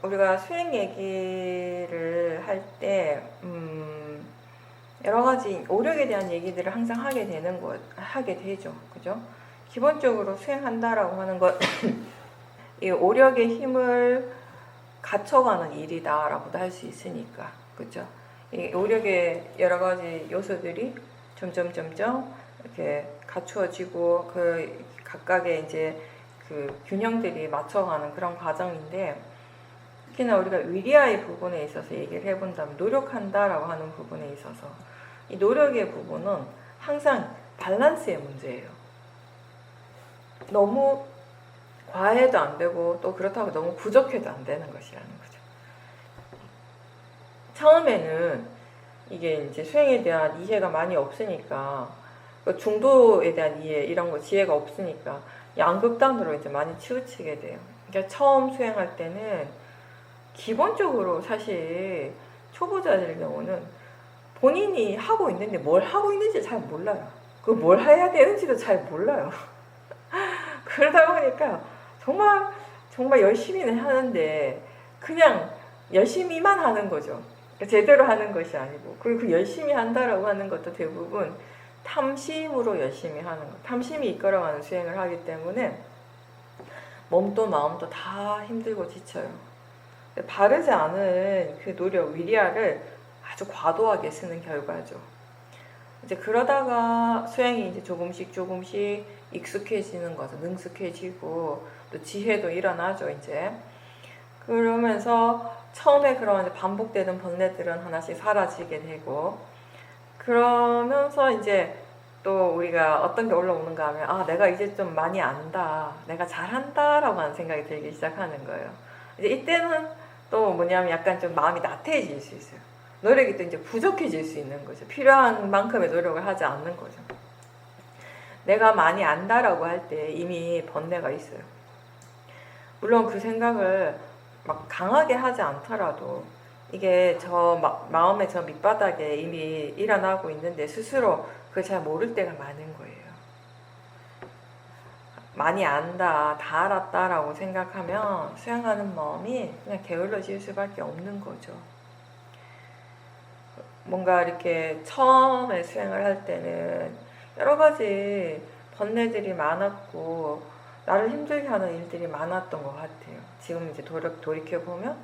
우리가 수행 얘기를 할 때, 여러 가지 오력에 대한 얘기들을 항상 하게 되죠. 그죠? 기본적으로 수행한다라고 하는 것, 이 오력의 힘을 갖춰가는 일이다라고도 할 수 있으니까. 그죠? 이 오력의 여러 가지 요소들이 점점 이렇게 갖추어지고, 그 각각의 이제 그 균형들이 맞춰가는 그런 과정인데, 특히나 우리가 위리아의 부분에 있어서 얘기를 해본다면 노력한다라고 하는 부분에 있어서 이 노력의 부분은 항상 밸런스의 문제예요. 너무 과해도 안 되고 또 그렇다고 너무 부족해도 안 되는 것이라는 거죠. 처음에는 이게 이제 수행에 대한 이해가 많이 없으니까, 중도에 대한 이해 이런 거 지혜가 없으니까 양극단으로 이제 많이 치우치게 돼요. 그러니까 처음 수행할 때는 기본적으로 사실 초보자들 경우는 본인이 하고 있는데 뭘 하고 있는지 잘 몰라요. 그 뭘 해야 되는지도 잘 몰라요. 그러다 보니까 정말 열심히는 하는데 그냥 열심히만 하는 거죠. 제대로 하는 것이 아니고, 그리고 그 열심히 한다라고 하는 것도 대부분 탐심으로 열심히 하는 거, 탐심이 이끌어가는 수행을 하기 때문에 몸도 마음도 다 힘들고 지쳐요. 바르지 않은 그 노력, 위리아를 아주 과도하게 쓰는 결과죠. 이제 그러다가 수행이 이제 조금씩 익숙해지는 거죠. 능숙해지고 또 지혜도 일어나죠, 이제. 그러면서 처음에 그런 이제 반복되는 번뇌들은 하나씩 사라지게 되고, 그러면서 이제 또 우리가 어떤 게 올라오는가 하면, 아, 내가 이제 좀 많이 안다, 내가 잘한다라고 하는 생각이 들기 시작하는 거예요. 이제 이때는 또 뭐냐면 약간 좀 마음이 나태해질 수 있어요. 노력이 또 이제 부족해질 수 있는 거죠. 필요한 만큼의 노력을 하지 않는 거죠. 내가 많이 안다라고 할 때 이미 번뇌가 있어요. 물론 그 생각을 막 강하게 하지 않더라도 이게 마음의 저 밑바닥에 이미 일어나고 있는데 스스로 그걸 잘 모를 때가 많은 거예요. 많이 안다, 다 알았다라고 생각하면 수행하는 마음이 그냥 게을러질 수밖에 없는 거죠. 뭔가 이렇게 처음에 수행을 할 때는 여러 가지 번뇌들이 많았고 나를 힘들게 하는 일들이 많았던 것 같아요. 지금 이제 돌이켜보면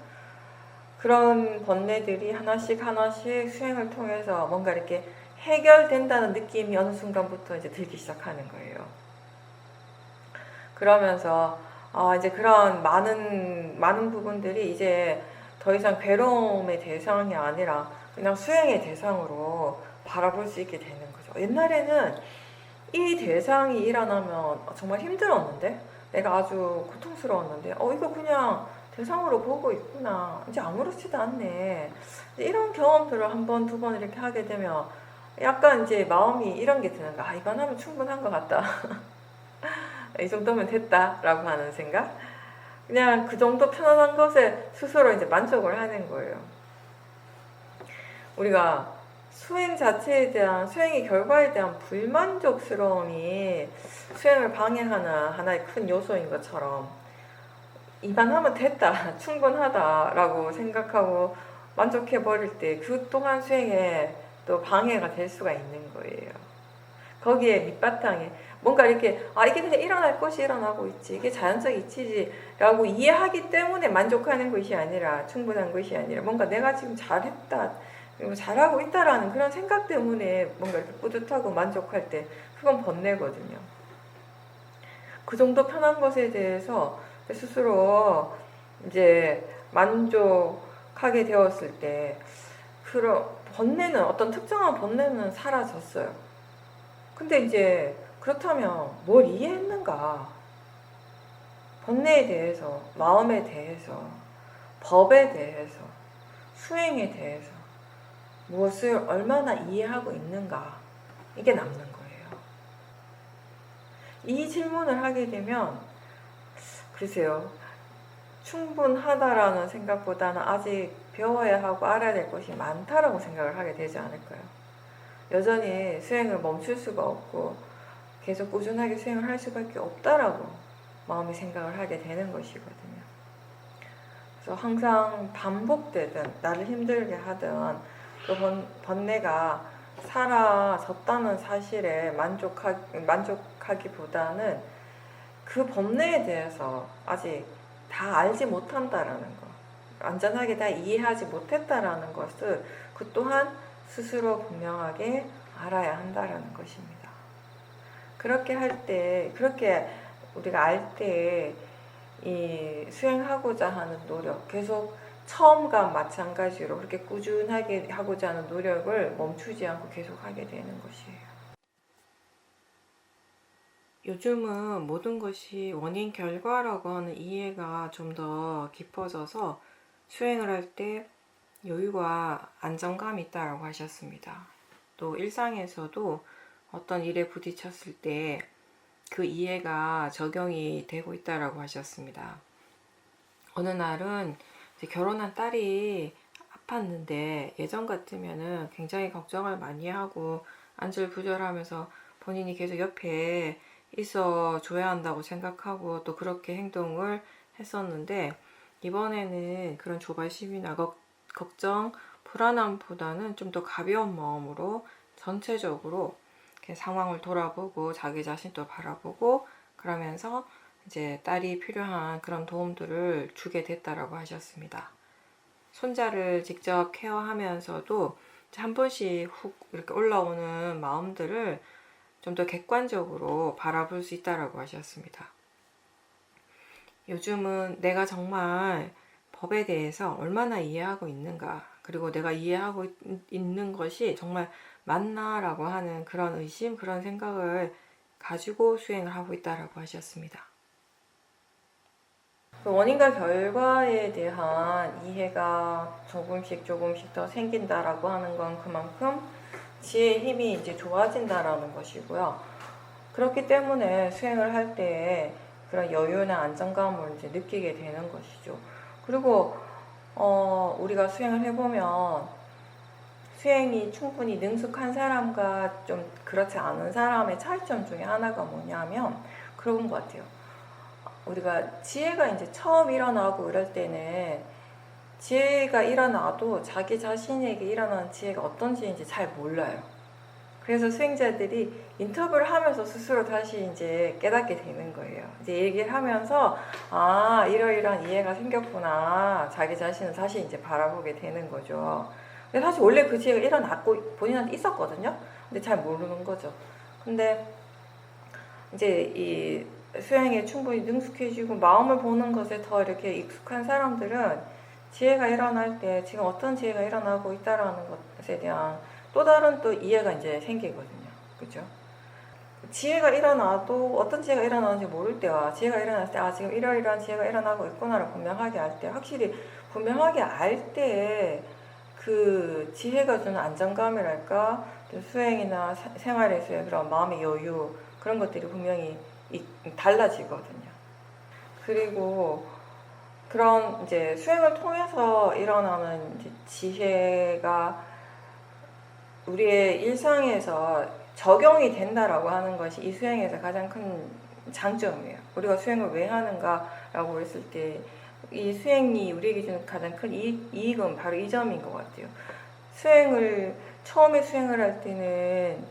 그런 번뇌들이 하나씩 수행을 통해서 뭔가 이렇게 해결된다는 느낌이 어느 순간부터 이제 들기 시작하는 거예요. 그러면서 이제 그런 많은 부분들이 이제 더 이상 괴로움의 대상이 아니라 그냥 수행의 대상으로 바라볼 수 있게 되는 거죠. 옛날에는 이 대상이 일어나면 정말 힘들었는데, 내가 아주 고통스러웠는데, 이거 그냥 대상으로 보고 있구나, 이제 아무렇지도 않네, 이런 경험들을 한 번, 두 번 이렇게 하게 되면 약간 이제 마음이 이런 게 드는 거야. 이건 하면 충분한 것 같다. 이 정도면 됐다라고 하는 생각? 그냥 그 정도 편안한 것에 스스로 이제 만족을 하는 거예요. 우리가 수행의 결과에 대한 불만족스러움이 수행을 방해하는 하나의 큰 요소인 것처럼, 이만하면 됐다, 충분하다라고 생각하고 만족해버릴 때 그 또한 수행에 또 방해가 될 수가 있는 거예요. 거기에 밑바탕에 뭔가 이렇게 이게 그냥 일어날 것이 일어나고 있지, 이게 자연적 이치지라고 이해하기 때문에 만족하는 것이 아니라, 충분한 것이 아니라, 뭔가 내가 지금 잘했다, 잘하고 있다라는 그런 생각 때문에 뭔가 이렇게 뿌듯하고 만족할 때 그건 번뇌거든요. 그 정도 편한 것에 대해서 스스로 이제 만족하게 되었을 때 그런 번뇌는, 어떤 특정한 번뇌는 사라졌어요. 근데 이제 그렇다면 뭘 이해했는가? 번뇌에 대해서, 마음에 대해서, 법에 대해서, 수행에 대해서 무엇을 얼마나 이해하고 있는가? 이게 남는 거예요. 이 질문을 하게 되면 글쎄요, 충분하다라는 생각보다는 아직 배워야 하고 알아야 될 것이 많다라고 생각을 하게 되지 않을까요? 여전히 수행을 멈출 수가 없고 계속 꾸준하게 수행을 할 수밖에 없다라고 마음이 생각을 하게 되는 것이거든요. 그래서 항상 반복되든 나를 힘들게 하든 그 번뇌가 사라졌다는 사실에 만족하기보다는 그 번뇌에 대해서 아직 다 알지 못한다라는 거, 완전하게 다 이해하지 못했다라는 것을 그 또한 스스로 분명하게 알아야 한다라는 것입니다. 그렇게 할 때, 그렇게 우리가 알 때 이 수행하고자 하는 노력, 계속 처음과 마찬가지로 그렇게 꾸준하게 하고자 하는 노력을 멈추지 않고 계속 하게 되는 것이에요. 요즘은 모든 것이 원인 결과라고 하는 이해가 좀 더 깊어져서 수행을 할 때 여유와 안정감이 있다고 하셨습니다. 또 일상에서도 어떤 일에 부딪혔을 때 그 이해가 적용이 되고 있다고 하셨습니다. 어느 날은 이제 결혼한 딸이 아팠는데 예전 같으면은 굉장히 걱정을 많이 하고 안절부절하면서 본인이 계속 옆에 있어 줘야 한다고 생각하고 또 그렇게 행동을 했었는데, 이번에는 그런 조바심이나 걱정, 불안함보다는 좀 더 가벼운 마음으로 전체적으로 이렇게 상황을 돌아보고 자기 자신도 바라보고 그러면서 이제 딸이 필요한 그런 도움들을 주게 됐다라고 하셨습니다. 손자를 직접 케어하면서도 한 번씩 훅 이렇게 올라오는 마음들을 좀 더 객관적으로 바라볼 수 있다라고 하셨습니다. 요즘은 내가 정말 법에 대해서 얼마나 이해하고 있는가, 그리고 내가 이해하고 있는 것이 정말 맞나라고 하는 그런 의심, 그런 생각을 가지고 수행을 하고 있다라고 하셨습니다. 원인과 결과에 대한 이해가 조금씩 더 생긴다라고 하는 건 그만큼 지혜의 힘이 이제 좋아진다라는 것이고요. 그렇기 때문에 수행을 할 때 그런 여유나 안정감을 이제 느끼게 되는 것이죠. 그리고 우리가 수행을 해보면 수행이 충분히 능숙한 사람과 좀 그렇지 않은 사람의 차이점 중에 하나가 뭐냐면 그런 것 같아요. 우리가 지혜가 이제 처음 일어나고 이럴 때는 지혜가 일어나도 자기 자신에게 일어나는 지혜가 어떤 지혜인지 잘 몰라요. 그래서 수행자들이 인터뷰를 하면서 스스로 다시 이제 깨닫게 되는 거예요. 이제 얘기를 하면서 이러이러한 이해가 생겼구나. 자기 자신을 다시 이제 바라보게 되는 거죠. 근데 사실 원래 그 지혜가 일어났고 본인한테 있었거든요. 근데 잘 모르는 거죠. 근데 이제 이 수행에 충분히 능숙해지고 마음을 보는 것에 더 이렇게 익숙한 사람들은 지혜가 일어날 때 지금 어떤 지혜가 일어나고 있다라는 것에 대한 또 다른 또 이해가 이제 생기거든요. 그죠? 지혜가 일어나도 어떤 지혜가 일어나는지 모를 때와 지혜가 일어났을 때 지금 이러이러한 지혜가 일어나고 있구나를 분명하게 알 때, 확실히 분명하게 알 때 그 지혜가 주는 안정감이랄까, 수행이나 생활에서의 그런 마음의 여유, 그런 것들이 분명히 달라지거든요. 그리고 그런 이제 수행을 통해서 일어나는 이제 지혜가 우리의 일상에서 적용이 된다라고 하는 것이 이 수행에서 가장 큰 장점이에요. 우리가 수행을 왜 하는가라고 했을 때 이 수행이 우리에게 주는 가장 큰 이익은 바로 이 점인 것 같아요. 처음에 수행을 할 때는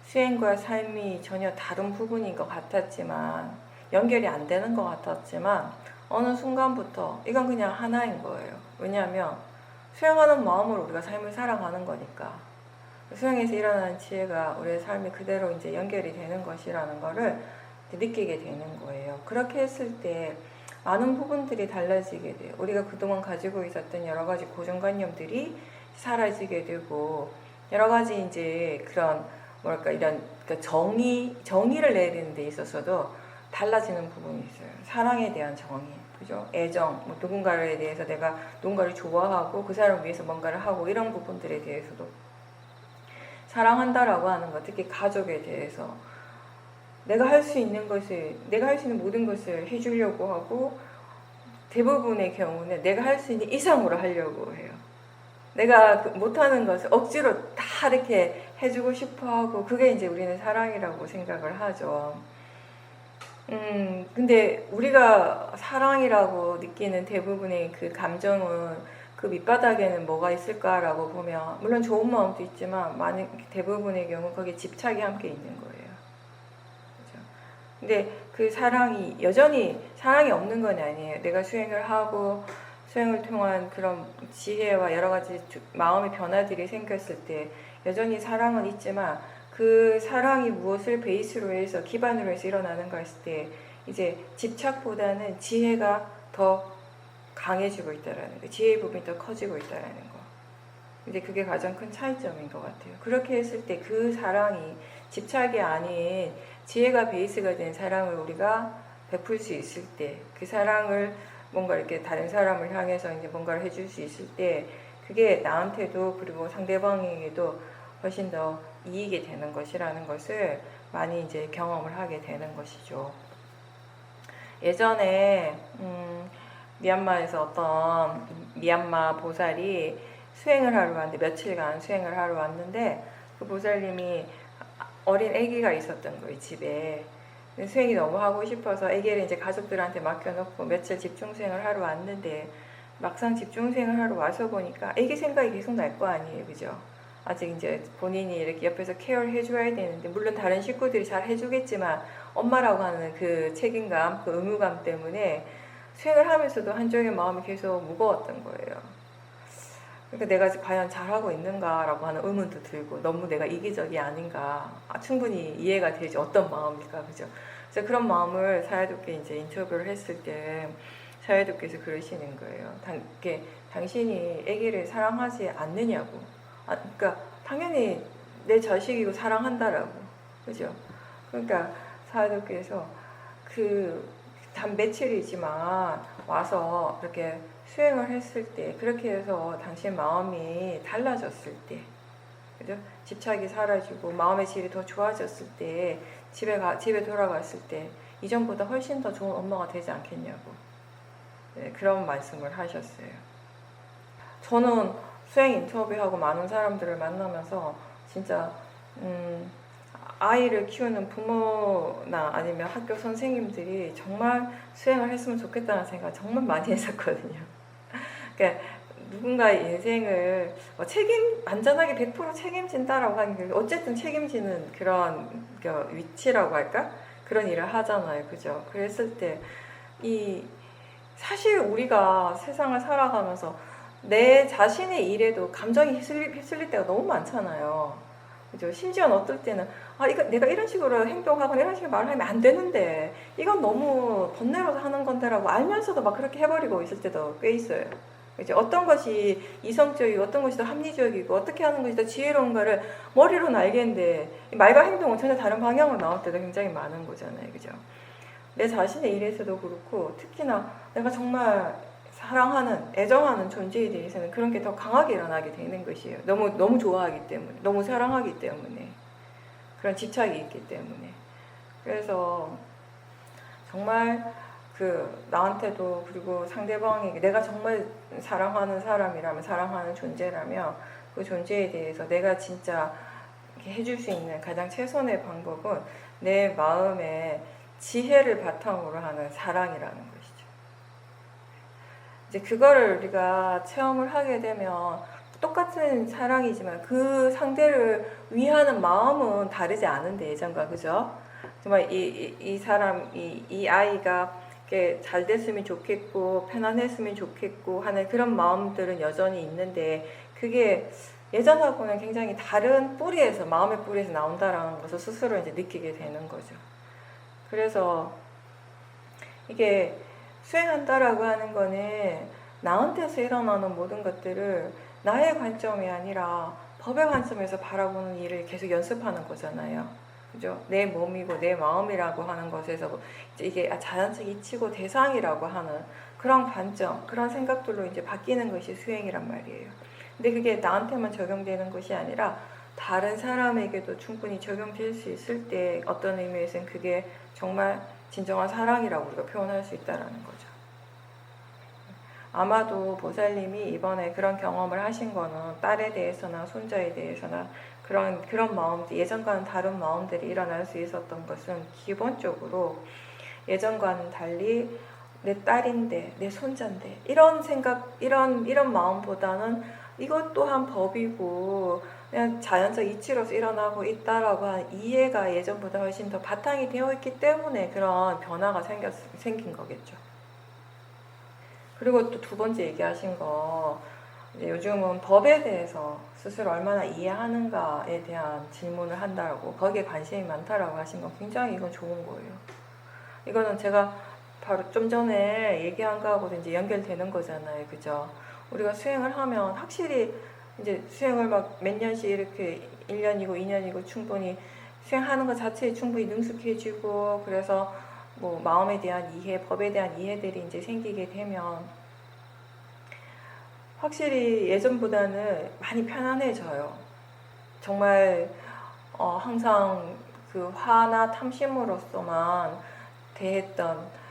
수행과 삶이 전혀 다른 부분인 것 같았지만, 연결이 안 되는 것 같았지만 어느 순간부터 이건 그냥 하나인 거예요. 왜냐하면 수행하는 마음으로 우리가 삶을 살아가는 거니까. 수행에서 일어나는 지혜가 우리의 삶에 그대로 이제 연결이 되는 것이라는 거를 느끼게 되는 거예요. 그렇게 했을 때 많은 부분들이 달라지게 돼요. 우리가 그동안 가지고 있었던 여러 가지 고정관념들이 사라지게 되고, 여러 가지 이제 그런 이런 정의를 내야 되는 데 있어서도 달라지는 부분이 있어요. 사랑에 대한 정의, 그죠? 애정, 누군가에 대해서 내가 누군가를 좋아하고 그 사람을 위해서 뭔가를 하고 이런 부분들에 대해서도 사랑한다라고 하는 것, 특히 가족에 대해서 내가 할 수 있는 모든 것을 해주려고 하고, 대부분의 경우는 내가 할 수 있는 이상으로 하려고 해요. 내가 못하는 것을 억지로 다 이렇게 해주고 싶어 하고, 그게 이제 우리는 사랑이라고 생각을 하죠. 근데 우리가 사랑이라고 느끼는 대부분의 그 감정은 그 밑바닥에는 뭐가 있을까라고 보면, 물론 좋은 마음도 있지만, 많은, 대부분의 경우 거기에 집착이 함께 있는 거예요. 그죠? 근데 그 사랑이, 여전히 사랑이 없는 건 아니에요. 내가 수행을 하고, 수행을 통한 그런 지혜와 여러 가지 마음의 변화들이 생겼을 때, 여전히 사랑은 있지만, 그 사랑이 무엇을 베이스로 해서 기반으로 해서 일어나는가 했을 때 이제 집착보다는 지혜가 더 강해지고 있다라는 거, 지혜의 부분이 더 커지고 있다라는 거. 이제 그게 가장 큰 차이점인 것 같아요. 그렇게 했을 때 그 사랑이 집착이 아닌 지혜가 베이스가 된 사랑을 우리가 베풀 수 있을 때, 그 사랑을 뭔가 이렇게 다른 사람을 향해서 이제 뭔가를 해줄 수 있을 때, 그게 나한테도 그리고 상대방에게도 훨씬 더 이익이 되는 것이라는 것을 많이 이제 경험을 하게 되는 것이죠. 예전에 미얀마에서 어떤 미얀마 보살이 수행을 하러 왔는데, 며칠간 수행을 하러 왔는데, 그 보살님이 어린 아기가 있었던 거예요, 집에. 수행이 너무 하고 싶어서 아기를 이제 가족들한테 맡겨놓고 며칠 집중 수행을 하러 왔는데, 막상 집중 수행을 하러 와서 보니까 아기 생각이 계속 날 거 아니에요, 그죠? 아직 이제 본인이 이렇게 옆에서 케어를 해줘야 되는데, 물론 다른 식구들이 잘 해주겠지만 엄마라고 하는 그 책임감, 그 의무감 때문에 수행을 하면서도 한쪽의 마음이 계속 무거웠던 거예요. 그러니까 내가 과연 잘하고 있는가라고 하는 의문도 들고, 너무 내가 이기적이 아닌가, 충분히 이해가 되지, 어떤 마음일까, 그죠? 그래서 그런 마음을 사야독께 이제 인터뷰를 했을 때 사야독께서 그러시는 거예요. 당신이 아기를 사랑하지 않느냐고. 그러니까 당연히 내 자식이고 사랑한다라고, 그죠? 그러니까 사도께서 단 며칠이지만 와서 이렇게 수행을 했을 때, 그렇게 해서 당신 마음이 달라졌을 때, 그죠? 집착이 사라지고 마음의 질이 더 좋아졌을 때, 집에 돌아갔을 때 이전보다 훨씬 더 좋은 엄마가 되지 않겠냐고, 네, 그런 말씀을 하셨어요. 저는 수행 인터뷰하고 많은 사람들을 만나면서 진짜 아이를 키우는 부모나 아니면 학교 선생님들이 정말 수행을 했으면 좋겠다는 생각을 정말 많이 했었거든요. 그러니까 누군가의 인생을 완전하게 100% 책임진다라고 하는 게, 어쨌든 책임지는 그런 위치라고 할까? 그런 일을 하잖아요, 그죠? 그랬을 때 사실 우리가 세상을 살아가면서 내 자신의 일에도 감정이 휩쓸릴 때가 너무 많잖아요. 그죠? 심지어는 어떨 때는 내가 이런 식으로 행동하거나 이런 식으로 말을 하면 안 되는데, 이건 너무 번뇌로서 하는 건데라고 알면서도 막 그렇게 해버리고 있을 때도 꽤 있어요. 그죠? 어떤 것이 이성적이고 어떤 것이 더 합리적이고 어떻게 하는 것이 더 지혜로운가를 머리로는 알겠는데 말과 행동은 전혀 다른 방향으로 나올 때도 굉장히 많은 거잖아요. 그죠? 내 자신의 일에서도 그렇고, 특히나 내가 정말 사랑하는, 애정하는 존재에 대해서는 그런 게 더 강하게 일어나게 되는 것이에요. 너무 좋아하기 때문에, 너무 사랑하기 때문에, 그런 집착이 있기 때문에. 그래서 정말 나한테도, 그리고 상대방에게 내가 정말 사랑하는 사람이라면, 사랑하는 존재라면 그 존재에 대해서 내가 진짜 해줄 수 있는 가장 최선의 방법은 내 마음에 지혜를 바탕으로 하는 사랑이라는 것이죠. 이제 그거를 우리가 체험을 하게 되면 똑같은 사랑이지만 그 상대를 위하는 마음은 다르지 않은데, 예전과, 그죠? 정말 이 사람, 이 아이가 잘 됐으면 좋겠고 편안했으면 좋겠고 하는 그런 마음들은 여전히 있는데, 그게 예전하고는 굉장히 다른 뿌리에서, 마음의 뿌리에서 나온다라는 것을 스스로 이제 느끼게 되는 거죠. 그래서 이게 수행한다라고 하는 거는 나한테서 일어나는 모든 것들을 나의 관점이 아니라 법의 관점에서 바라보는 일을 계속 연습하는 거잖아요. 그죠? 내 몸이고 내 마음이라고 하는 것에서 이게 자연적 이치고 대상이라고 하는 그런 관점, 그런 생각들로 이제 바뀌는 것이 수행이란 말이에요. 근데 그게 나한테만 적용되는 것이 아니라 다른 사람에게도 충분히 적용될 수 있을 때 어떤 의미에서는 그게 정말 진정한 사랑이라고 우리가 표현할 수 있다는 거죠. 아마도 보살님이 이번에 그런 경험을 하신 거는 딸에 대해서나 손자에 대해서나 그런 마음들, 예전과는 다른 마음들이 일어날 수 있었던 것은 기본적으로 예전과는 달리 내 딸인데, 내 손자인데, 이런 생각, 이런 마음보다는 이것 또한 법이고, 그냥 자연적 이치로서 일어나고 있다라고 하는 이해가 예전보다 훨씬 더 바탕이 되어 있기 때문에 그런 변화가 생긴 거겠죠. 그리고 또 두 번째 얘기하신 거, 이제 요즘은 법에 대해서 스스로 얼마나 이해하는가에 대한 질문을 한다라고, 거기에 관심이 많다라고 하신 건 굉장히 이건 좋은 거예요. 이거는 제가 바로 좀 전에 얘기한 거하고도 이제 연결되는 거잖아요. 그죠? 우리가 수행을 하면 확실히 이제 수행을 막 몇 년씩 이렇게 1년이고 2년이고 충분히 수행하는 것 자체에 충분히 능숙해지고, 그래서 뭐 마음에 대한 이해, 법에 대한 이해들이 이제 생기게 되면 확실히 예전보다는 많이 편안해져요. 정말 항상 그 화나 탐심으로서만 대했던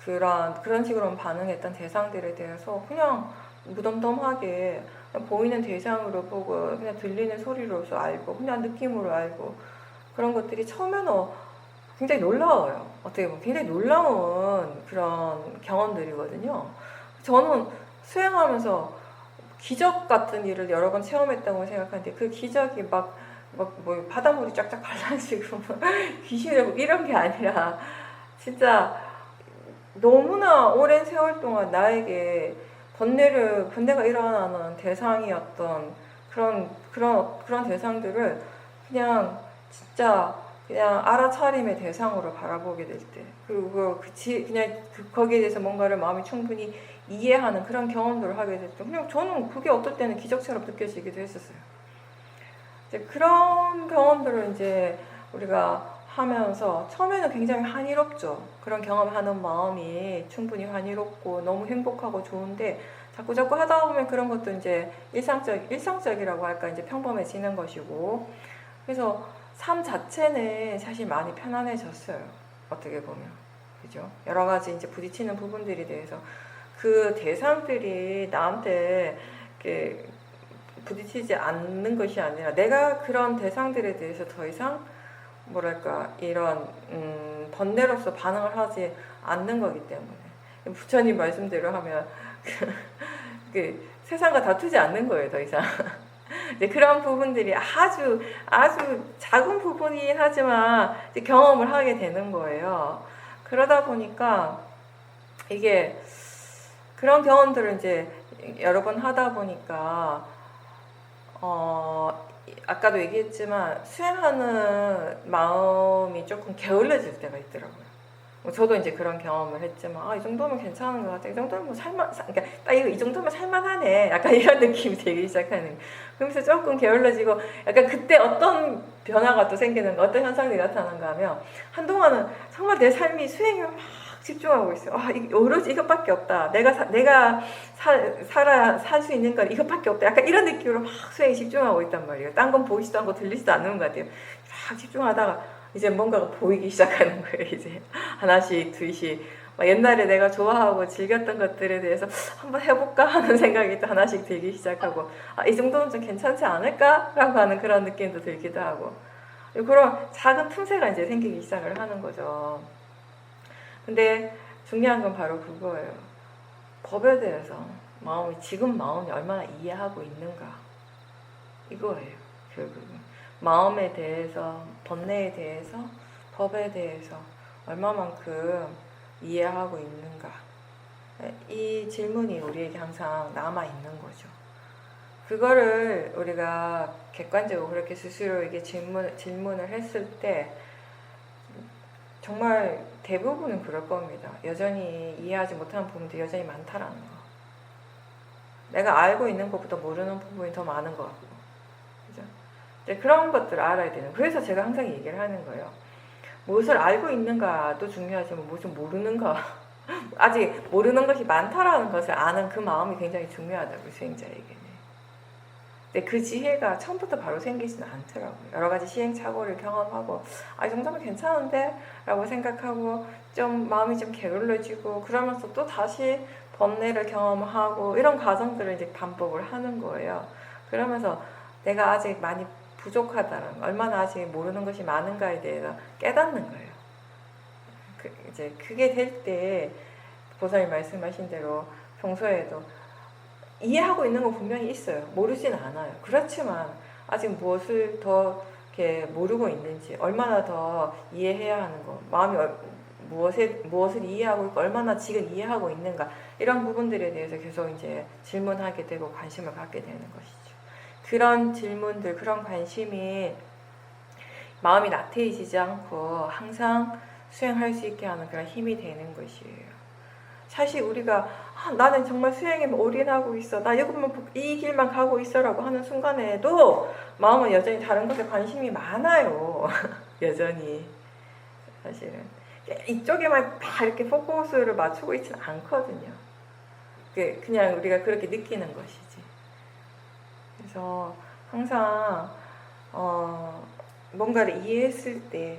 그런 식으로 반응했던 대상들에 대해서 그냥 무덤덤하게 그냥 보이는 대상으로 보고, 그냥 들리는 소리로서 알고, 그냥 느낌으로 알고, 그런 것들이 처음에는 굉장히 놀라워요. 어떻게 보면 굉장히 놀라운 그런 경험들이거든요. 저는 수행하면서 기적 같은 일을 여러 번 체험했다고 생각하는데, 그 기적이 막 뭐 바닷물이 쫙쫙 발라지고 귀신이 되고 이런 게 아니라, 진짜 너무나 오랜 세월 동안 나에게 번뇌가 일어나는 대상이었던 그런 대상들을 그냥 진짜 그냥 알아차림의 대상으로 바라보게 될 때, 그리고 그냥 거기에 대해서 뭔가를 마음이 충분히 이해하는 그런 경험들을 하게 될 때, 그냥 저는 그게 어떨 때는 기적처럼 느껴지기도 했었어요. 이제 그런 경험들을 이제 우리가 하면서 처음에는 굉장히 환희롭죠. 그런 경험하는 마음이 충분히 환희롭고 너무 행복하고 좋은데, 자꾸 하다 보면 그런 것도 이제 일상적이라고 할까, 이제 평범해지는 것이고, 그래서 삶 자체는 사실 많이 편안해졌어요. 어떻게 보면. 그죠? 여러 가지 이제 부딪히는 부분들에 대해서 그 대상들이 나한테 이렇게 부딪히지 않는 것이 아니라, 내가 그런 대상들에 대해서 더 이상 뭐랄까 이런 번뇌로서 반응을 하지 않는 거기 때문에, 부처님 말씀대로 하면 그 세상과 다투지 않는 거예요, 더 이상. 이제 그런 부분들이 아주 작은 부분이긴 하지만 이제 경험을 하게 되는 거예요. 그러다 보니까 이게 그런 경험들을 이제 여러 번 하다 보니까 아까도 얘기했지만 수행하는 마음이 조금 게을러질 때가 있더라고요. 저도 이제 그런 경험을 했지만, 이 정도면 괜찮은 것 같아. 이 정도면 뭐 그러니까 이 정도면 살만하네. 약간 이런 느낌이 들기 시작하는. 그러면서 조금 게을러지고, 약간 그때 어떤 변화가 또 생기는 거, 어떤 현상들이 나타나는가 하면, 한동안은 정말 내 삶이 수행에 막 집중하고 있어요. 오로지 이것밖에 없다. 내가 살 수 있는 건 이것밖에 없다. 약간 이런 느낌으로 막 수행에 집중하고 있단 말이에요. 딴 건 보이지도 않고 들리지도 않는 것 같아요. 막 집중하다가 이제 뭔가가 보이기 시작하는 거예요. 이제 하나씩 둘씩 옛날에 내가 좋아하고 즐겼던 것들에 대해서 한번 해볼까 하는 생각이 또 하나씩 들기 시작하고, 이 정도는 좀 괜찮지 않을까? 라고 하는 그런 느낌도 들기도 하고, 그런 작은 틈새가 이제 생기기 시작을 하는 거죠. 근데 중요한 건 바로 그거예요. 법에 대해서 지금 마음이 얼마나 이해하고 있는가, 이거예요. 결국은 마음에 대해서, 번뇌에 대해서, 법에 대해서 얼마만큼 이해하고 있는가, 이 질문이 우리에게 항상 남아있는 거죠. 그거를 우리가 객관적으로 그렇게 스스로에게 질문을 했을 때 정말 대부분은 그럴 겁니다. 여전히 이해하지 못하는 부분도 여전히 많다라는 거. 내가 알고 있는 것보다 모르는 부분이 더 많은 것 같고, 그죠? 이제 그런 것들을 알아야 되는. 그래서 제가 항상 얘기를 하는 거예요. 무엇을 알고 있는가도 중요하지만 무엇을 모르는가, 아직 모르는 것이 많다라는 것을 아는 그 마음이 굉장히 중요하다고, 수행자에게는. 근데 그 지혜가 처음부터 바로 생기지는 않더라고요. 여러 가지 시행착오를 경험하고, 이 정도면 괜찮은데? 라고 생각하고, 좀 마음이 좀 게을러지고, 그러면서 또 다시 번뇌를 경험하고, 이런 과정들을 이제 반복을 하는 거예요. 그러면서 내가 아직 많이 부족하다는, 얼마나 아직 모르는 것이 많은가에 대해서 깨닫는 거예요. 이제 그게 될 때 보살님 말씀하신 대로 평소에도 이해하고 있는 건 분명히 있어요. 모르진 않아요. 그렇지만 아직 무엇을 더 이렇게 모르고 있는지, 얼마나 더 이해해야 하는 거, 마음이 무엇을 이해하고 있고 얼마나 지금 이해하고 있는가, 이런 부분들에 대해서 계속 이제 질문하게 되고 관심을 갖게 되는 것이죠. 그런 질문들, 그런 관심이 마음이 나태해지지 않고 항상 수행할 수 있게 하는 그런 힘이 되는 것이에요. 사실 우리가 나는 정말 수행에 올인하고 있어, 나 이 길만 가고 있어라고 하는 순간에도 마음은 여전히 다른 것에 관심이 많아요. 여전히 사실은 이쪽에만 다 이렇게 포커스를 맞추고 있지는 않거든요. 그냥 우리가 그렇게 느끼는 것이지. 그래서 항상 뭔가를 이해했을 때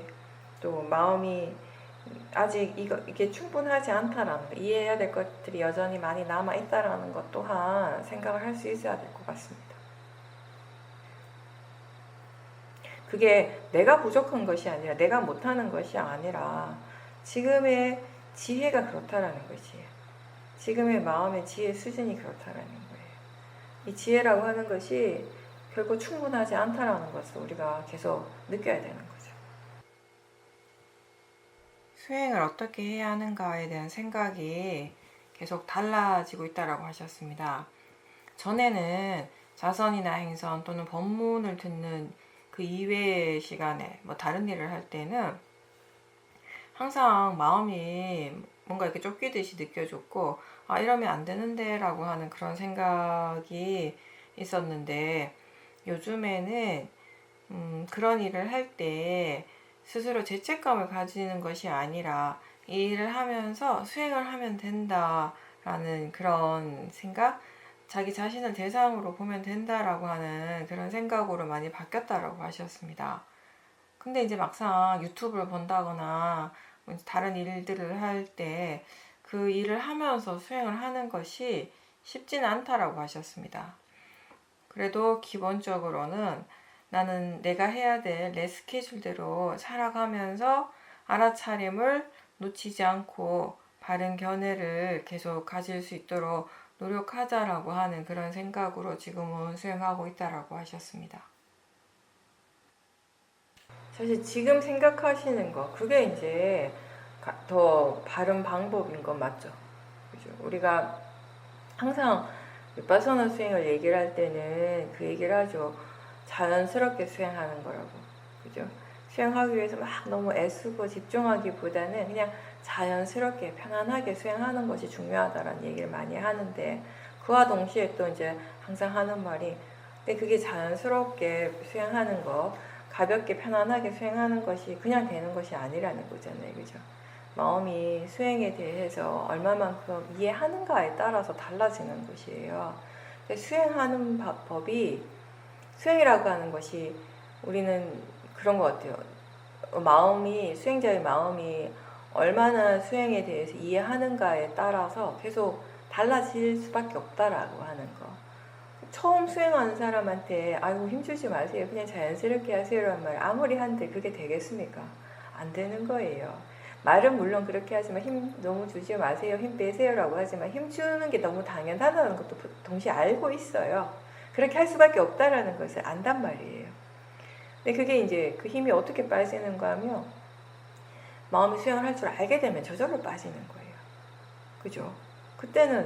또 마음이 아직 이게 충분하지 않다라는 거, 이해해야 될 것들이 여전히 많이 남아있다라는 것 또한 생각을 할 수 있어야 될 것 같습니다. 그게 내가 부족한 것이 아니라, 내가 못하는 것이 아니라 지금의 지혜가 그렇다라는 것이에요. 지금의 마음의 지혜 수준이 그렇다라는 거예요. 이 지혜라고 하는 것이 결국 충분하지 않다라는 것을 우리가 계속 느껴야 되는 거죠. 수행을 어떻게 해야 하는가에 대한 생각이 계속 달라지고 있다라고 하셨습니다. 전에는 자선이나 행선 또는 법문을 듣는 그 이외의 시간에 다른 일을 할 때는 항상 마음이 뭔가 이렇게 쫓기듯이 느껴졌고, 이러면 안 되는데 라고 하는 그런 생각이 있었는데, 요즘에는 그런 일을 할 때 스스로 죄책감을 가지는 것이 아니라 이 일을 하면서 수행을 하면 된다라는 그런 생각, 자기 자신을 대상으로 보면 된다라고 하는 그런 생각으로 많이 바뀌었다라고 하셨습니다. 근데 이제 막상 유튜브를 본다거나 다른 일들을 할 때 그 일을 하면서 수행을 하는 것이 쉽지는 않다라고 하셨습니다. 그래도 기본적으로는 나는 내가 해야 될 내 스케줄대로 살아가면서 알아차림을 놓치지 않고 바른 견해를 계속 가질 수 있도록 노력하자라고 하는 그런 생각으로 지금은 수행하고 있다라고 하셨습니다. 사실 지금 생각하시는 거, 그게 이제 더 바른 방법인 건 맞죠. 그죠? 우리가 항상 위파서나 수행을 얘기를 할 때는 그 얘기를 하죠. 자연스럽게 수행하는 거라고. 그죠? 수행하기 위해서 막 너무 애쓰고 집중하기보다는 그냥 자연스럽게 편안하게 수행하는 것이 중요하다라는 얘기를 많이 하는데, 그와 동시에 또 이제 항상 하는 말이, 근데 그게 자연스럽게 수행하는 거, 가볍게 편안하게 수행하는 것이 그냥 되는 것이 아니라는 거잖아요. 그죠? 마음이 수행에 대해서 얼마만큼 이해하는가에 따라서 달라지는 것이에요. 수행하는 법이, 수행이라고 하는 것이 우리는 그런 것 같아요. 수행자의 마음이 얼마나 수행에 대해서 이해하는가에 따라서 계속 달라질 수밖에 없다라고 하는 거. 처음 수행하는 사람한테 아이고 힘주지 마세요, 그냥 자연스럽게 하세요라는 말 아무리 한들 그게 되겠습니까? 안 되는 거예요. 말은 물론 그렇게 하지만 힘 너무 주지 마세요, 힘 빼세요라고 하지만 힘 주는 게 너무 당연하다는 것도 동시에 알고 있어요. 그렇게 할 수밖에 없다라는 것을 안단 말이에요. 근데 그게 이제 그 힘이 어떻게 빠지는가 하면, 마음이 수행을 할 줄 알게 되면 저절로 빠지는 거예요. 그죠? 그때는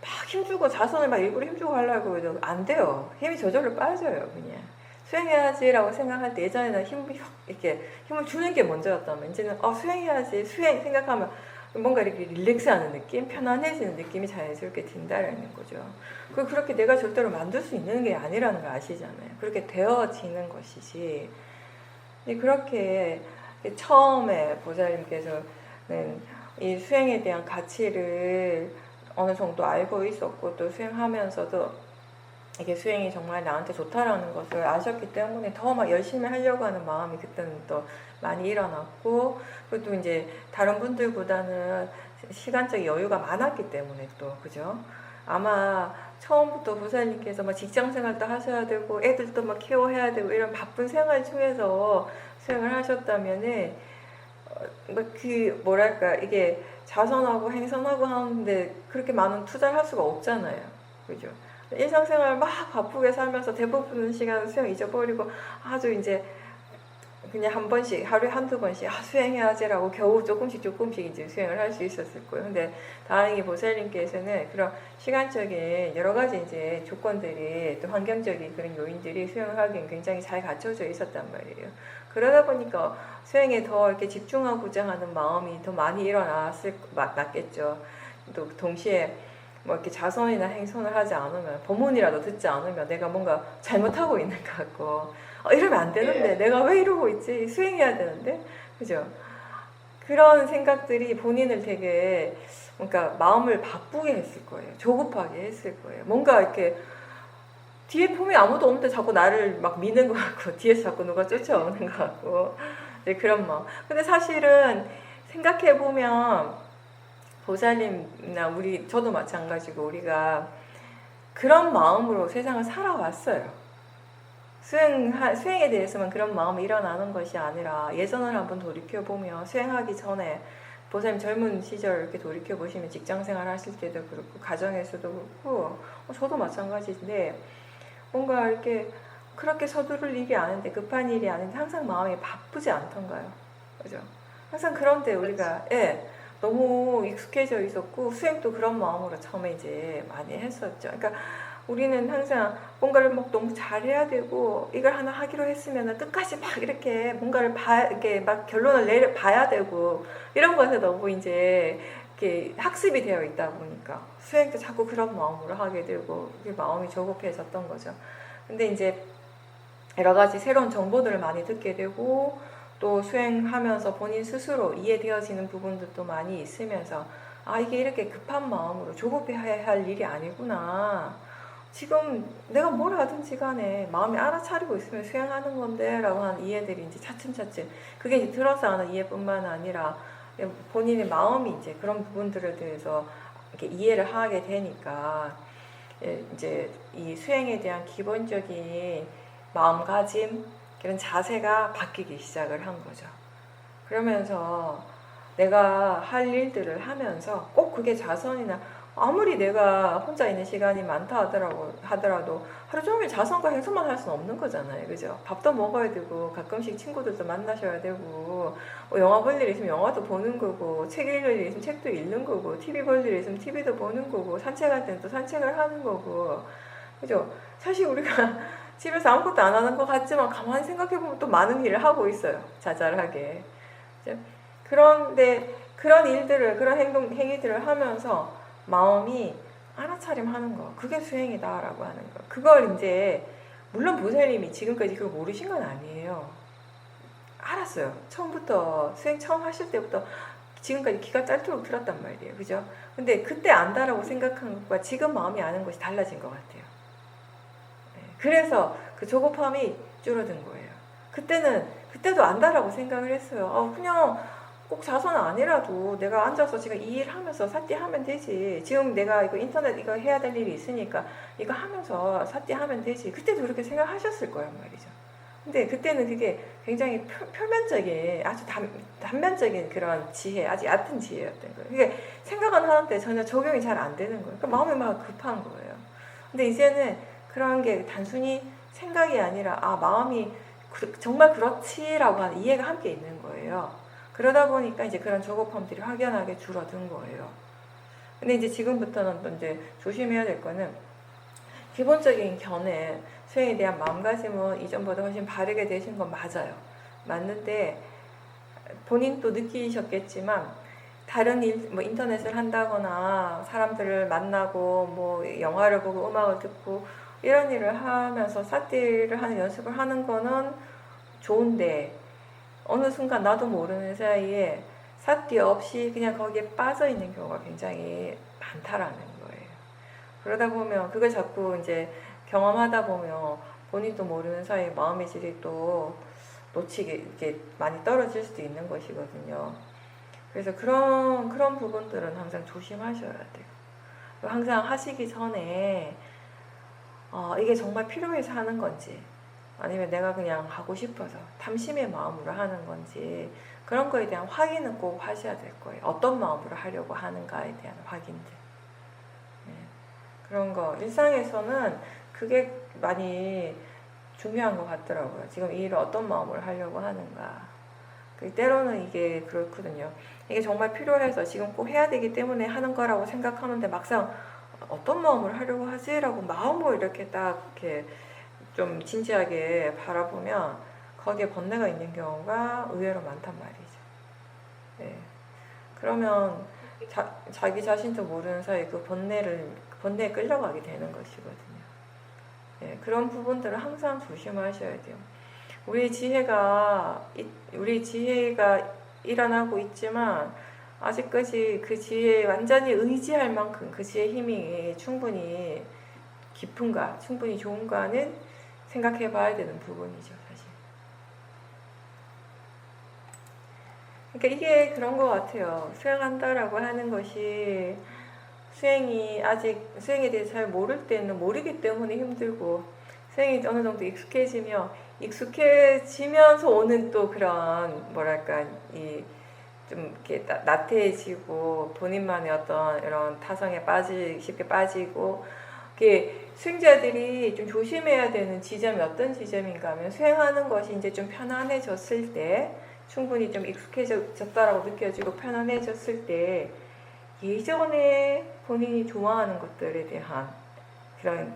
막 힘주고 자선을 막 일부러 힘주고 하려고 해도 안 돼요. 힘이 저절로 빠져요. 그냥 수행해야지라고 생각할 때, 예전에는 힘을 주는 게 먼저였다면 이제는 수행해야지, 수행 생각하면 뭔가 이렇게 릴렉스하는 느낌, 편안해지는 느낌이 자연스럽게 든다라는 거죠. 그렇게 내가 절대로 만들 수 있는 게 아니라는 걸 아시잖아요. 그렇게 되어지는 것이지. 그렇게 처음에 보살님께서는 이 수행에 대한 가치를 어느 정도 알고 있었고, 또 수행하면서도 이게 수행이 정말 나한테 좋다라는 것을 아셨기 때문에 더 막 열심히 하려고 하는 마음이 그때는 또 많이 일어났고, 그리고 또 이제 다른 분들보다는 시간적 여유가 많았기 때문에 또, 그죠? 아마 처음부터 보살님께서 막 직장 생활도 하셔야 되고 애들도 막 케어해야 되고 이런 바쁜 생활 중에서 수행을 하셨다면은 그 뭐랄까 이게 자선하고 행선하고 하는데 그렇게 많은 투자를 할 수가 없잖아요. 그죠? 일상생활 막 바쁘게 살면서 대부분 시간 수영 잊어버리고 아주 이제 그냥 한 번씩 하루에 한두 번씩 수행해야지라고 겨우 조금씩 이제 수행을 할 수 있었을 거예요. 근데 다행히 보살님께서는 그런 시간적인 여러 가지 이제 조건들이 또 환경적인 그런 요인들이 수행을 하기엔 굉장히 잘 갖춰져 있었단 말이에요. 그러다 보니까 수행에 더 이렇게 집중하고자 하는 마음이 더 많이 났겠죠. 또 동시에 뭐 이렇게 자선이나 행선을 하지 않으면 법문이라도 듣지 않으면 내가 뭔가 잘못하고 있는 것 같고 이러면 안 되는데 내가 왜 이러고 있지? 수행해야 되는데 그죠? 그런 생각들이 본인을 되게 그러니까 마음을 바쁘게 했을 거예요. 조급하게 했을 거예요. 뭔가 이렇게 뒤에 보면 아무도 없는데 자꾸 나를 막 미는 것 같고 뒤에서 자꾸 누가 쫓아오는 것 같고 그런 마음. 근데 사실은 생각해 보면 보살님이나 저도 마찬가지고 우리가 그런 마음으로 세상을 살아왔어요. 수행에 대해서만 그런 마음이 일어나는 것이 아니라 예전을 한번 돌이켜보면 수행하기 전에 보살님 젊은 시절 이렇게 돌이켜보시면 직장생활 하실 때도 그렇고 가정에서도 그렇고 저도 마찬가지인데 뭔가 이렇게 그렇게 서두를 일이 아닌데 급한 일이 아닌데 항상 마음이 바쁘지 않던가요? 그죠? 항상 그런데 우리가 너무 익숙해져 있었고 수행도 그런 마음으로 처음에 이제 많이 했었죠. 그러니까 우리는 항상 뭔가를 막 너무 잘해야 되고 이걸 하나 하기로 했으면 끝까지 막 이렇게 뭔가를 이렇게 막 결론을 봐야 되고 이런 것에 너무 이제 이렇게 학습이 되어 있다 보니까 수행도 자꾸 그런 마음으로 하게 되고 마음이 조급해졌던 거죠. 근데 이제 여러 가지 새로운 정보들을 많이 듣게 되고 또 수행하면서 본인 스스로 이해되어지는 부분들도 많이 있으면서 이게 이렇게 급한 마음으로 조급해야 할 일이 아니구나. 지금 내가 뭘 하든지 간에 마음이 알아차리고 있으면 수행하는 건데 라고 하는 이해들이 이제 차츰차츰 그게 이제 들어서 하는 이해뿐만 아니라 본인의 마음이 이제 그런 부분들에 대해서 이렇게 이해를 하게 되니까 이제 이 수행에 대한 기본적인 마음가짐 그런 자세가 바뀌기 시작을 한 거죠. 그러면서 내가 할 일들을 하면서 꼭 그게 자선이나 아무리 내가 혼자 있는 시간이 많다 하더라도 하루 종일 자선과 행선만 할 수는 없는 거잖아요. 그죠? 밥도 먹어야 되고 가끔씩 친구들도 만나셔야 되고 영화 볼 일 있으면 영화도 보는 거고 책 읽을 일 있으면 책도 읽는 거고 TV 볼 일 있으면 TV도 보는 거고 산책할 때는 또 산책을 하는 거고 그죠? 사실 우리가 집에서 아무것도 안 하는 것 같지만 가만히 생각해보면 또 많은 일을 하고 있어요. 자잘하게. 그런데 그런 일들을 그런 행위들을 하면서 마음이 알아차림하는 거 그게 수행이다라고 하는 거 그걸 이제 물론 보살님이 지금까지 그걸 모르신 건 아니에요. 알았어요. 처음부터 수행 처음 하실 때부터 지금까지 기가 짧도록 들었단 말이에요. 그죠? 근데 그때 안다라고 생각한 것과 지금 마음이 아는 것이 달라진 것 같아요. 그래서 그 조급함이 줄어든 거예요. 그때도 안다라고 생각을 했어요. 그냥 꼭 자선 아니라도 내가 앉아서 지금 이 일 하면서 사띠 하면 되지. 지금 내가 이거 인터넷 이거 해야 될 일이 있으니까 이거 하면서 사띠 하면 되지. 그때도 그렇게 생각하셨을 거란 말이죠. 근데 그때는 그게 굉장히 표면적인 아주 단면적인 그런 지혜, 아주 얕은 지혜였던 거예요. 그게 생각은 하는데 전혀 적용이 잘 안 되는 거예요. 그러니까 마음이 막 급한 거예요. 근데 이제는 그런 게 단순히 생각이 아니라 마음이 정말 그렇지라고 하는 이해가 함께 있는 거예요. 그러다 보니까 이제 그런 조급함들이 확연하게 줄어든 거예요. 근데 이제 지금부터는 또 이제 조심해야 될 거는 기본적인 견해, 수행에 대한 마음가짐은 이전보다 훨씬 바르게 되신 건 맞아요. 맞는데 본인도 느끼셨겠지만 다른 일, 뭐 인터넷을 한다거나 사람들을 만나고 뭐 영화를 보고 음악을 듣고 이런 일을 하면서 사띠를 하는 연습을 하는 거는 좋은데 어느 순간 나도 모르는 사이에 사띠 없이 그냥 거기에 빠져 있는 경우가 굉장히 많다라는 거예요. 그러다 보면 그걸 자꾸 이제 경험하다 보면 본인도 모르는 사이에 마음의 질이 또 놓치게 이렇게 많이 떨어질 수도 있는 것이거든요. 그래서 그런 부분들은 항상 조심하셔야 돼요. 항상 하시기 전에 이게 정말 필요해서 하는 건지 아니면 내가 그냥 하고 싶어서 탐심의 마음으로 하는 건지 그런 거에 대한 확인은 꼭 하셔야 될 거예요. 어떤 마음으로 하려고 하는가에 대한 확인들. 네. 그런 거 일상에서는 그게 많이 중요한 것 같더라고요. 지금 이 일을 어떤 마음으로 하려고 하는가. 때로는 이게 그렇거든요. 이게 정말 필요해서 지금 꼭 해야 되기 때문에 하는 거라고 생각하는데 막상 어떤 마음으로 하려고 하지라고 마음으로 이렇게 딱 이렇게 좀 진지하게 바라보면 거기에 번뇌가 있는 경우가 의외로 많단 말이죠. 네. 그러면 자기 자신도 모르는 사이에 그 번뇌에 끌려가게 되는 것이거든요. 네. 그런 부분들을 항상 조심하셔야 돼요. 우리 지혜가 일어나고 있지만 아직까지 그 지혜에 완전히 의지할 만큼 그 지혜 힘이 충분히 깊은가, 충분히 좋은가는 생각해 봐야 되는 부분이죠, 사실. 그러니까 이게 그런 것 같아요. 수행한다라고 하는 것이 수행에 대해 잘 모를 때는 모르기 때문에 힘들고, 수행이 어느 정도 익숙해지면서 오는 또 그런, 뭐랄까, 좀 이렇게 나태해지고, 본인만의 어떤 이런 타성에 쉽게 빠지고, 수행자들이 좀 조심해야 되는 지점이 어떤 지점인가 하면 수행하는 것이 이제 좀 편안해졌을 때 충분히 좀 익숙해졌다라고 느껴지고 편안해졌을 때 예전에 본인이 좋아하는 것들에 대한 그런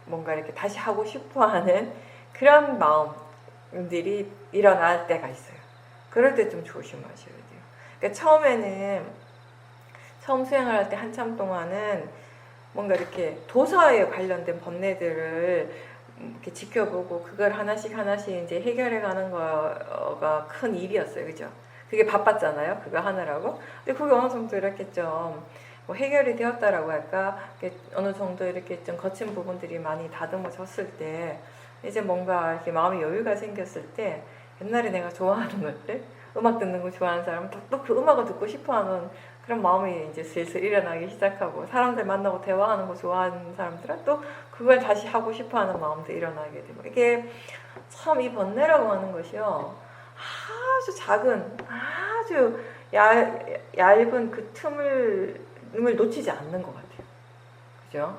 뭔가 이렇게 다시 하고 싶어 하는 그런 마음들이 일어날 때가 있어요. 그럴 때 좀 조심하셔야 돼요. 그러니까 처음 수행을 할 때 한참 동안은 뭔가 이렇게 도사에 관련된 번뇌들을 이렇게 지켜보고 그걸 하나씩 이제 해결해 가는 거가 큰 일이었어요. 그죠? 그게 바빴잖아요. 그거 하느라고. 근데 그게 어느 정도 이렇게 좀 뭐 해결이 되었다라고 할까? 어느 정도 이렇게 좀 거친 부분들이 많이 다듬어졌을 때 이제 뭔가 이렇게 마음의 여유가 생겼을 때 옛날에 내가 좋아하는 것들, 음악 듣는 거 좋아하는 사람, 또 그 음악을 듣고 싶어 하는 그런 마음이 이제 슬슬 일어나기 시작하고, 사람들 만나고 대화하는 거 좋아하는 사람들은 또 그걸 다시 하고 싶어 하는 마음도 일어나게 되고, 이게 참 이 번뇌라고 하는 것이요. 아주 작은, 아주 얇은 그 틈을 놓치지 않는 것 같아요. 그죠?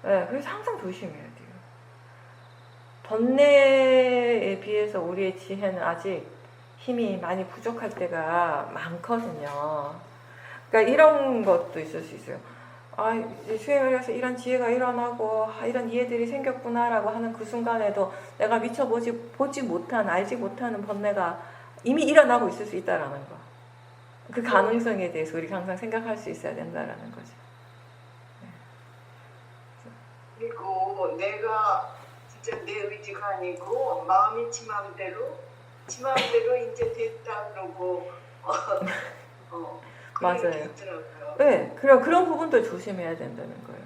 네, 그래서 항상 조심해야 돼요. 번뇌에 비해서 우리의 지혜는 아직 힘이 많이 부족할 때가 많거든요. 그러니까 이런 것도 있을 수 있어요. 이제 수행을 해서 이런 지혜가 일어나고 이런 이해들이 생겼구나라고 하는 그 순간에도 내가 미처 보지 못한, 알지 못하는 번뇌가 이미 일어나고 있을 수 있다라는 거. 그 가능성에 대해서 우리가 항상 생각할 수 있어야 된다라는 거죠. 그리고 내가 진짜 내 의지가 아니고 마음이 지 마음대로 이제 됐다 그러고 맞아요. 네, 그런 부분도 조심해야 된다는 거예요.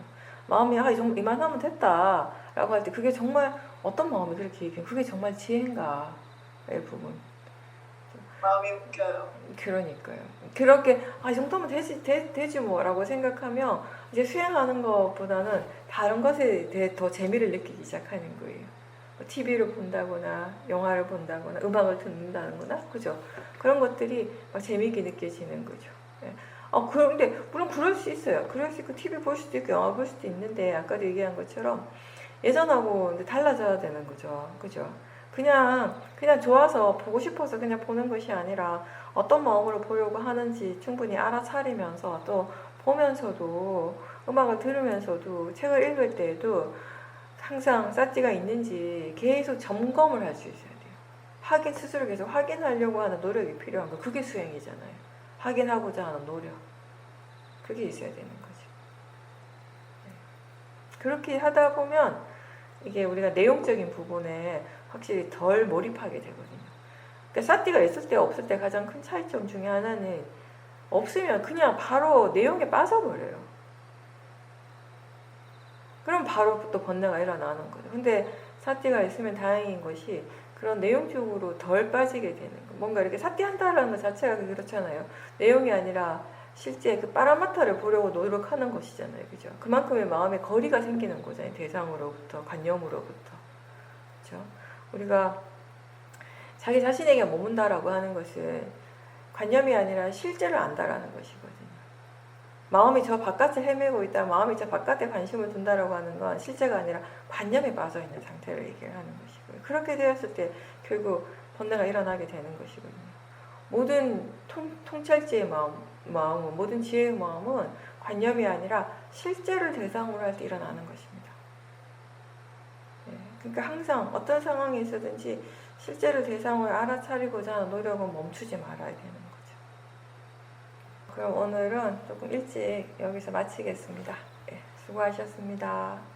마음이 이만하면 됐다라고 할 때 그게 정말 어떤 마음이 그렇게 얘기해요? 그게 정말 지혜인가의 부분. 마음이 웃겨요. 그러니까요. 그렇게 이 정도면 되지 뭐라고 생각하면 이제 수행하는 것보다는 다른 것에 대해 더 재미를 느끼기 시작하는 거예요. TV를 본다거나 영화를 본다거나 음악을 듣는다거나, 그죠? 그런 것들이 막 재미있게 느껴지는 거죠. 네. 그런데 물론 그럴 수 있어요. 그럴 수 있고 TV 볼 수도 있고 영화 볼 수도 있는데, 아까도 얘기한 것처럼 예전하고 이제 달라져야 되는 거죠. 그죠? 그냥 좋아서 보고 싶어서 그냥 보는 것이 아니라 어떤 마음으로 보려고 하는지 충분히 알아차리면서, 또 보면서도 음악을 들으면서도 책을 읽을 때에도 항상 삿지가 있는지 계속 점검을 할 수 있어야 돼요. 스스로 계속 확인하려고 하는 노력이 필요한 거. 그게 수행이잖아요. 확인하고자 하는 노력. 그게 있어야 되는 거죠. 그렇게 하다 보면 이게 우리가 내용적인 부분에 확실히 덜 몰입하게 되거든요. 그러니까 삿디가 있을 때 없을 때 가장 큰 차이점 중에 하나는, 없으면 그냥 바로 내용에 빠져버려요. 그럼 바로 또 번뇌가 일어나는 거죠. 근데 삿디가 있으면 다행인 것이 그런 내용적으로 덜 빠지게 되는 거. 뭔가 이렇게 삿디한다라는 것 자체가 그렇잖아요. 내용이 아니라 실제 그 빠라마타를 보려고 노력하는 것이잖아요. 그죠? 그만큼의 마음의 거리가 생기는 거잖아요. 대상으로부터, 관념으로부터. 그죠? 우리가 자기 자신에게 머문다라고 하는 것은 관념이 아니라 실제를 안다라는 것이거든요. 마음이 저 바깥을 헤매고 있다, 마음이 저 바깥에 관심을 둔다라고 하는 건 실제가 아니라 관념에 빠져 있는 상태를 얘기를 하는 것이고요. 그렇게 되었을 때 결국 번뇌가 일어나게 되는 것이거든요. 모든 통찰지의 마음은, 모든 지혜의 마음은 관념이 아니라 실제를 대상으로 할 때 일어나는 것입니다. 그러니까 항상 어떤 상황에 있어든지 실제를 대상으로 알아차리고자 하는 노력은 멈추지 말아야 되는 거죠. 그럼 오늘은 조금 일찍 여기서 마치겠습니다. 수고하셨습니다.